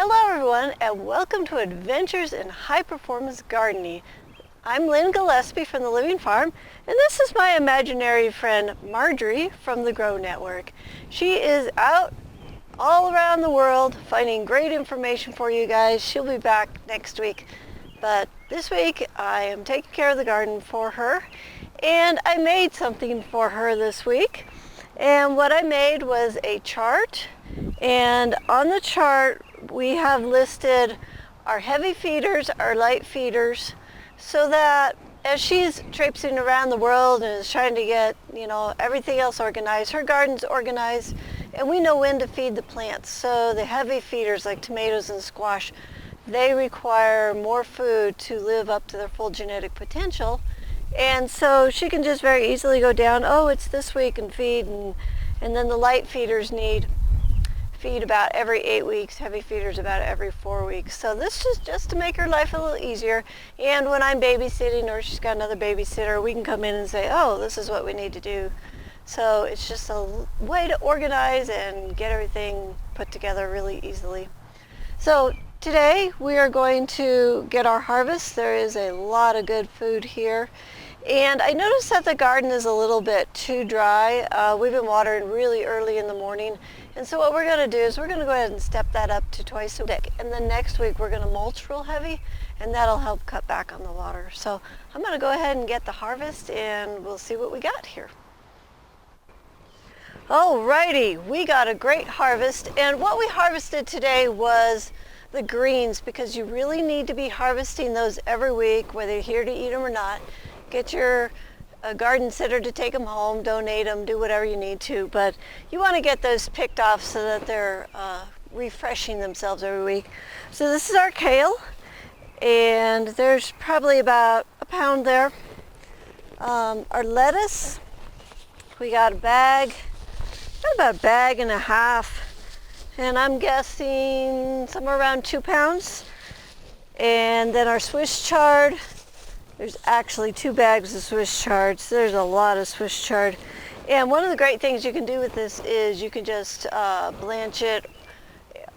Hello everyone, and welcome to Adventures in High Performance Gardening. I'm Lynn Gillespie from the Living Farm, and this is my imaginary friend Marjorie from the Grow Network. She is out all around the world finding great information for you guys. She'll be back next week, but this week I am taking care of the garden for her, and I made something for her this week. And what I made was a chart, and on the chart we have listed our heavy feeders, our light feeders, so that as she's traipsing around the world and is trying to get, everything else organized, her garden's organized, and we know when to feed the plants. So the heavy feeders like tomatoes and squash, they require more food to live up to their full genetic potential. And so she can just very easily go down, oh, it's this week, and feed, and then the light feeders need feed about every 8 weeks, heavy feeders about every 4 weeks. So this is just to make her life a little easier. And when I'm babysitting or she's got another babysitter, we can come in and say, oh, this is what we need to do. So it's just a way to organize and get everything put together really easily. So today we are going to get our harvest. There is a lot of good food here. And I noticed that the garden is a little bit too dry. We've been watering really early in the morning. And so what we're going to do is we're going to go ahead and step that up to twice a week. And then next week we're going to mulch real heavy, and that'll help cut back on the water. So I'm going to go ahead and get the harvest, and we'll see what we got here. Alrighty, we got a great harvest. And what we harvested today was the greens, because you really need to be harvesting those every week, whether you're here to eat them or not. Get your garden sitter to take them home, donate them, do whatever you need to, but you want to get those picked off so that they're refreshing themselves every week. So this is our kale, and there's probably about a pound there. Our lettuce, we got about a bag and a half, and I'm guessing somewhere around 2 pounds. And then our Swiss chard, there's actually 2 bags of Swiss chard, so there's a lot of Swiss chard. And one of the great things you can do with this is you can just blanch it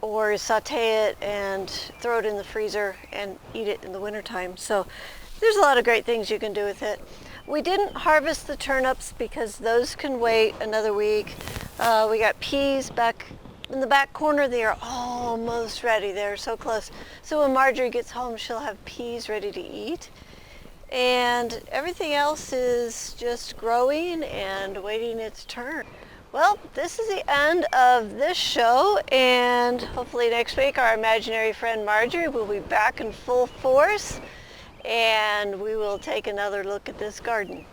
or saute it and throw it in the freezer and eat it in the wintertime. So there's a lot of great things you can do with it. We didn't harvest the turnips because those can wait another week. We got peas back in the back corner. They are almost ready. They're so close. So when Marjorie gets home, she'll have peas ready to eat. And everything else is just growing and waiting its turn. Well, this is the end of this show, and hopefully next week our imaginary friend Marjorie will be back in full force, and we will take another look at this garden.